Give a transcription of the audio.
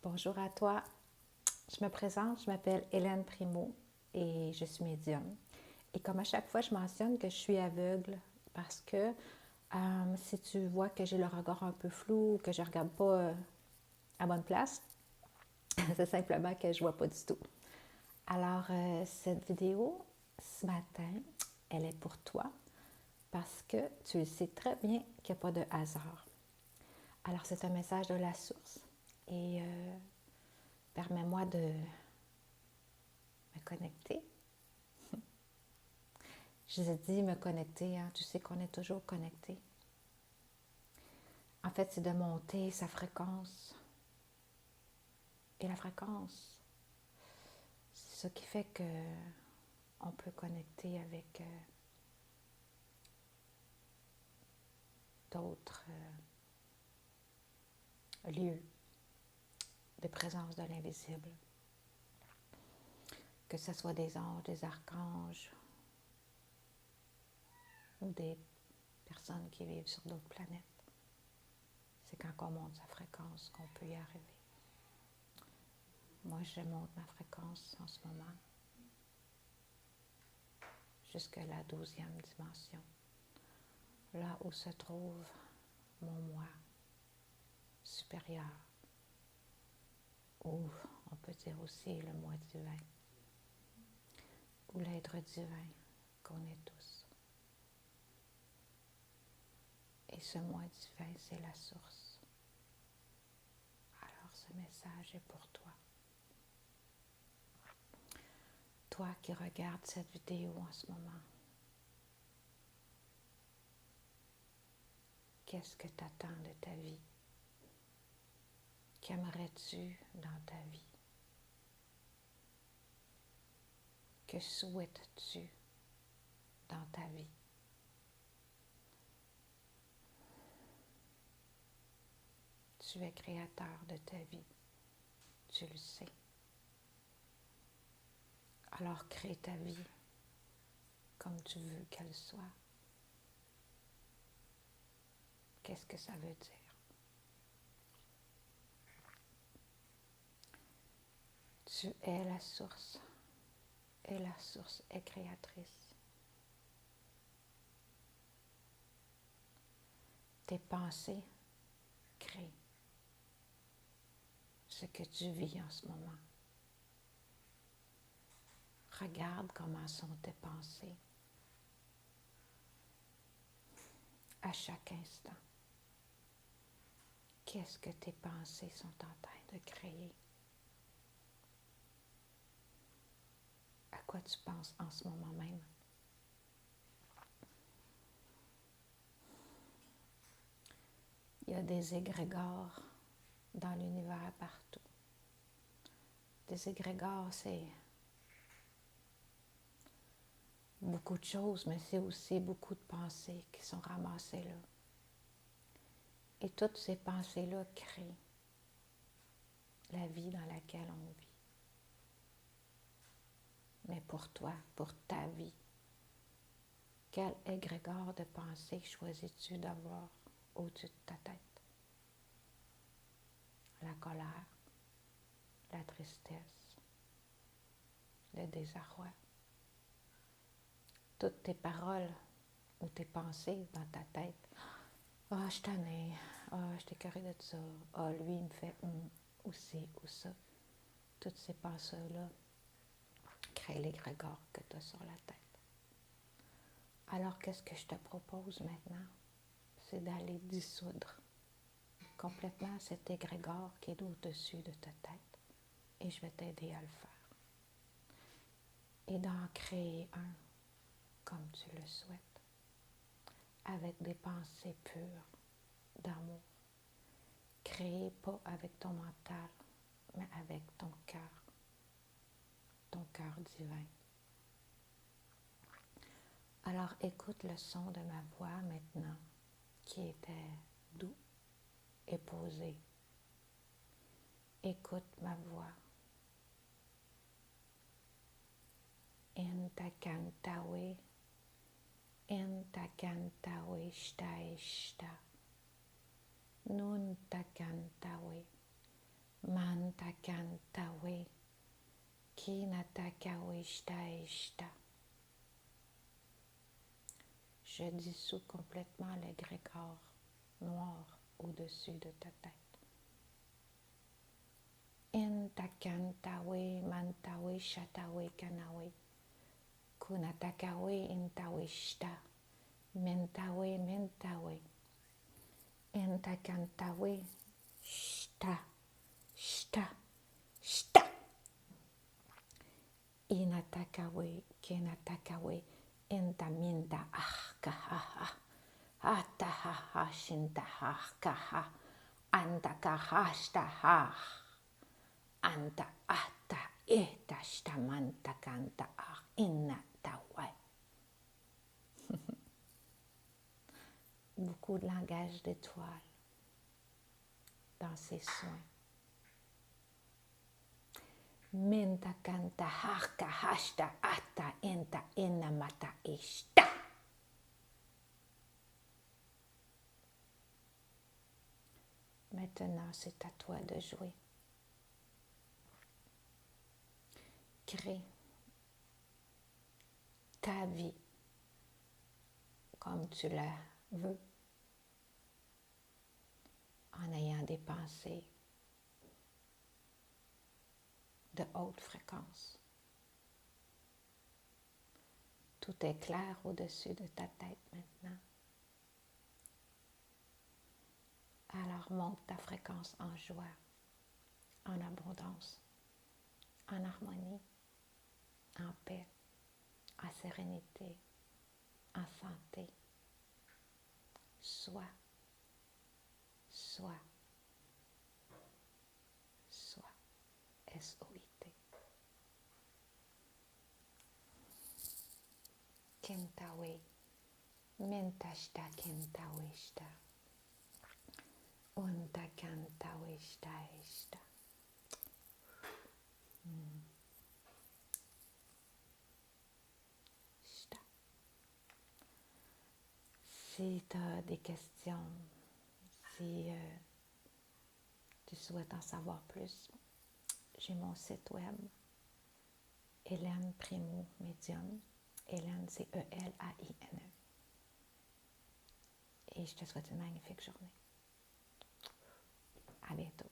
Bonjour à toi. Je me présente, je m'appelle Hélène Primo et je suis médium. Et comme à chaque fois, je mentionne que je suis aveugle parce que si tu vois que j'ai le regard un peu flou ou que je ne regarde pas à bonne place, c'est simplement que je ne vois pas du tout. Alors, cette vidéo, ce matin, elle est pour toi parce que tu sais très bien qu'il n'y a pas de hasard. Alors, c'est un message de la source et permets-moi de me connecter. Je vous ai dit me connecter, hein? Tu sais qu'on est toujours connecté. En fait, c'est de monter sa fréquence. Et la fréquence, c'est ce qui fait que on peut connecter avec d'autres lieux de présence de l'invisible. Que ce soit des anges, des archanges ou des personnes qui vivent sur d'autres planètes. C'est quand on monte sa fréquence qu'on peut y arriver. Moi, je monte ma fréquence en ce moment jusqu'à la 12e dimension, là où se trouve mon moi supérieur, ou on peut dire aussi le moi divin, ou l'être divin qu'on est tous. Et ce moi divin, c'est la source. Alors ce message est pour toi. Toi qui regardes cette vidéo en ce moment, qu'est-ce que tu attends de ta vie? Qu'aimerais-tu dans ta vie? Que souhaites-tu dans ta vie? Tu es créateur de ta vie, tu le sais. Alors crée ta vie comme tu veux qu'elle soit. Qu'est-ce que ça veut dire? Tu es la source et la source est créatrice. Tes pensées créent ce que tu vis en ce moment. Regarde comment sont tes pensées à chaque instant. Qu'est-ce que tes pensées sont en train de créer? À quoi tu penses en ce moment même? Il y a des égrégores dans l'univers partout. Des égrégores, c'est beaucoup de choses, mais c'est aussi beaucoup de pensées qui sont ramassées là. Et toutes ces pensées-là créent la vie dans laquelle on vit. Mais pour toi, pour ta vie, quel égrégore de pensée choisis-tu d'avoir au-dessus de ta tête? La colère, la tristesse, le désarroi. Toutes tes paroles ou tes pensées dans ta tête. Ah, je suis tannée. Ah, je suis écœurée de ça. Ah, lui, il me fait ou ci ou ça. Toutes ces pensées-là créent l'égrégore que tu as sur la tête. Alors, qu'est-ce que je te propose maintenant? C'est d'aller dissoudre complètement cet égrégore qui est au-dessus de ta tête. Et je vais t'aider à le faire. Et d'en créer un comme tu le souhaites, avec des pensées pures d'amour. Créé pas avec ton mental, mais avec ton cœur divin. Alors écoute le son de ma voix maintenant, qui était doux et posé. Écoute ma voix. Intakantawe, intakantawe, shtai shta. Nuntakantawe, manta ishta ishta. Je dissous complètement l'égrégore noir au-dessus de ta tête. Intakantawe mantawe shatawe kanawe. Kunatakawe intawe shta. Mentawe mentawe. Intakantawe shta. Shta. Shta. Inatakawe kenatakawe. Intaminta ahkaha. Ataha shintaha kaha. Antakahashtaha. Anta ata eta shtamanta kanta inna tawai. Beaucoup de langage d'étoiles dans ces soins. Minta kanta harka hashta ata inta inna mata ishta. Maintenant, c'est à toi de jouer. Crée ta vie comme tu la veux, en ayant des pensées de haute fréquence. Tout est clair au-dessus de ta tête maintenant. Alors monte ta fréquence en joie, en abondance, en harmonie, en paix, en sérénité, en santé. Sois, sois, sois. S-O-I-T. Kentawe, mentashta kentaweshta. Unta kantaweshta eshta. Si tu as des questions, si tu souhaites en savoir plus, j'ai mon site web, Hélène Primo Médium. Hélène, c'est E-L-A-I-N-E. Et je te souhaite une magnifique journée. À bientôt.